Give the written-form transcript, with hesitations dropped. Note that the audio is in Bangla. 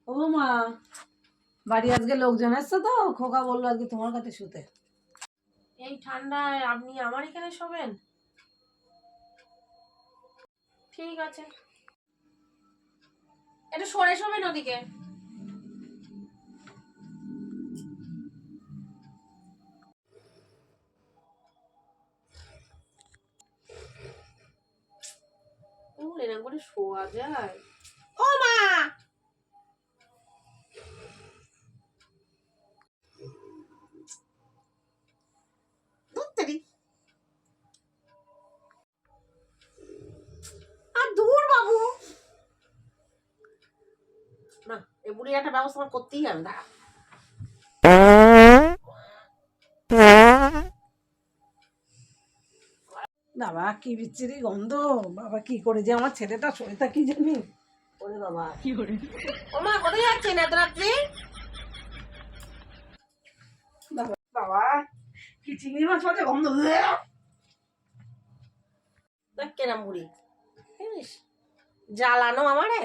ও মা, বাড়ি আজকে লোকজন আসছে তো, খোকা বললো আজকে তোমার কাছে শুতে। এই ঠান্ডায় আপনি আমার এখানে শোবেন? ঠিক আছে, একটু সরে শোবেন ওদিকে। এরকম করে শোয়া যায়? ও মা, আর দূর বাবু, না এই বুড়ি একটা ব্যবস্থা আমার করতেই হবে। দাঁড়া, বাবা কি বিচ্ছিরি গন্ধ, বাবা কি করে যে আমার ছেলেটা শরীরটা কি জানি। ওরে বাবা, কি করে? ও মা, কোথায় যাচ্ছেন এত রাত্রে? বাবা বাবা কি চিংড়ি মাছ পাতে গন্ধ। দেখ কেরাম বুড়ি, জ্বালানো আমারে।